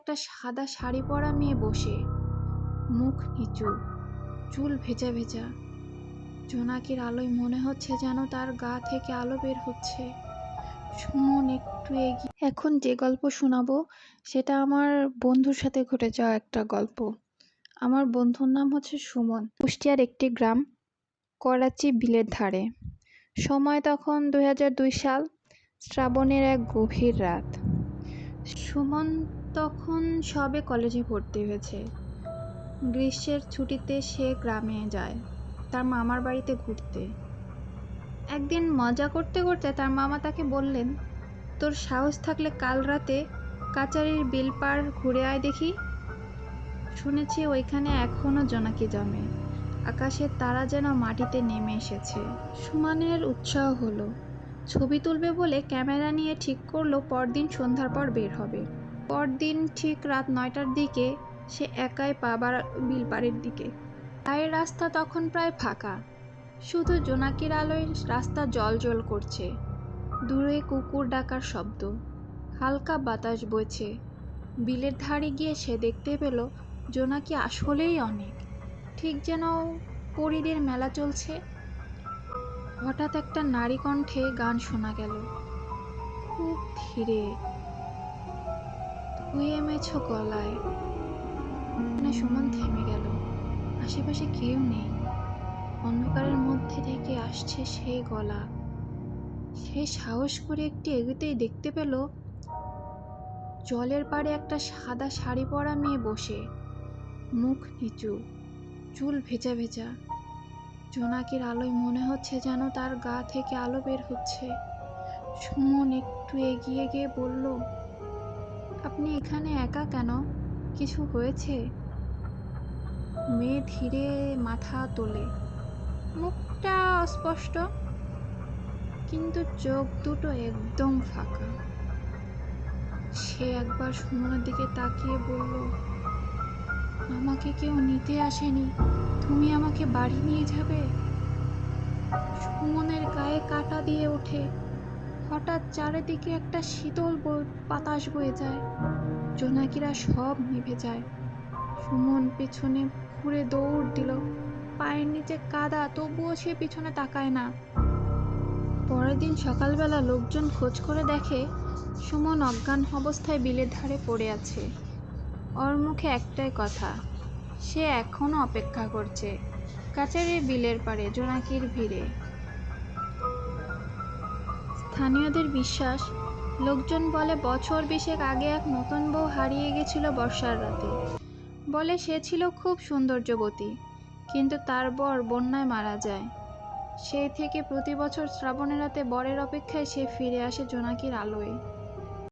একটা সাদা শাড়ি পরা মেয়ে বসে, মুখ নিচু, চুল ভেজা ভেজা। জোনাকির আলোয় মনে হচ্ছে যেন তার গা থেকে আলো বের হচ্ছে। সুমন একটু এগিয়ে এখন যে গল্প শোনাবো সেটা আমার বন্ধুর সাথে ঘটে যাওয়া একটা গল্প। আমার বন্ধুর নাম হচ্ছে সুমন। কুষ্টিয়ার একটি গ্রাম, করাচি বিলের ধারে। সময় তখন 2002 সাল, শ্রাবণের এক গভীর রাত। সুমন তখন সবে কলেজে ভর্তি হয়েছে। গ্রীষ্মের ছুটিতে সে গ্রামে যায় তার মামার বাড়িতে ঘুরতে। একদিন মজা করতে করতে তার মামা তাকে বললেন, তোর সাহস থাকলে কাল রাতে কাচারির বিল পার ঘুরে আয় দেখি। শুনেছি ওইখানে এখনো জোনাকি জমে, আকাশের তারা যেন মাটিতে নেমে এসেছে। সুমনের উৎসাহ হলো, ছবি তুলবে বলে ক্যামেরা নিয়ে ঠিক করলো পরদিন সন্ধ্যার পর বের হবে। পরদিন ঠিক রাত 9টার দিকে সে একাই পা বিল পাড়ের দিকে। গায়ের রাস্তা তখন প্রায় ফাঁকা, শুধু জোনাকির আলোয় রাস্তা জল করছে। দূরে কুকুর ডাকার শব্দ, হালকা বাতাস বইছে। বিলের ধারে গিয়ে সে দেখতে পেল জোনাকি আসলেই অনেক, ঠিক যেন পরীদের মেলা চলছে। হঠাৎ একটা নারী কণ্ঠে গান শোনা গেল, খুব ধীরে, ধুয়ে মেছো গলায়। সুমন থেমে গেল। আশেপাশে কেউ নেই, অন্ধকারের মধ্যে থেকে আসছে সেই গলা। সে সাহস করে একটু এগোতেই দেখতে পেল জলের পাড়ে একটা সাদা শাড়ি পরা মেয়ে বসে, মুখ নিচু, চুল ভেজা ভেজা। জোনাকির আলোয় মনে হচ্ছে যেন তার গা থেকে আলো বের হচ্ছে। সুমন একটু এগিয়ে গিয়ে বলল, আপনি এখানে একা কেন? কিছু হয়েছে? মেয়ে ধীরে মাথা তোলে, মুখটা অস্পষ্ট, কিন্তু চোখ দুটো একদম ফাঁকা। সে একবার সুমনের দিকে তাকিয়ে বলল, আমাকে কেউ নিতে আসেনি, তুমি আমাকে বাড়ি নিয়ে যাবে? সুমনের গায়ে কাঁটা দিয়ে ওঠে। হঠাৎ চারিদিকে একটা শীতল বাতাস বয়ে যায়, জোনাকিরা সব নিভে যায়। সুমন পেছনে ঘুরে দৌড় দিল, পায়ের নিচে কাদা, তবুও সে পিছনে তাকায় না। পরের দিন সকালবেলা লোকজন খোঁজ করে দেখে সুমন অজ্ঞান অবস্থায় বিলের ধারে পড়ে আছে। ওর মুখে একটাই কথা, সে এখনো অপেক্ষা করছে কাচারির বিলের পাড়ে জোনাকির ভিড়ে। স্থানীয়দের বিশ্বাস, লোকজন বলে বছর 20 আগে এক নতুন বউ হারিয়ে গেছিল বর্ষার রাতে। বলে সে ছিল খুব সৌন্দর্যবতী, কিন্তু তার বর বন্যায় মারা যায়। সেই থেকে প্রতি বছর শ্রাবণের রাতে বরের অপেক্ষায় সে ফিরে আসে জোনাকির আলোয়।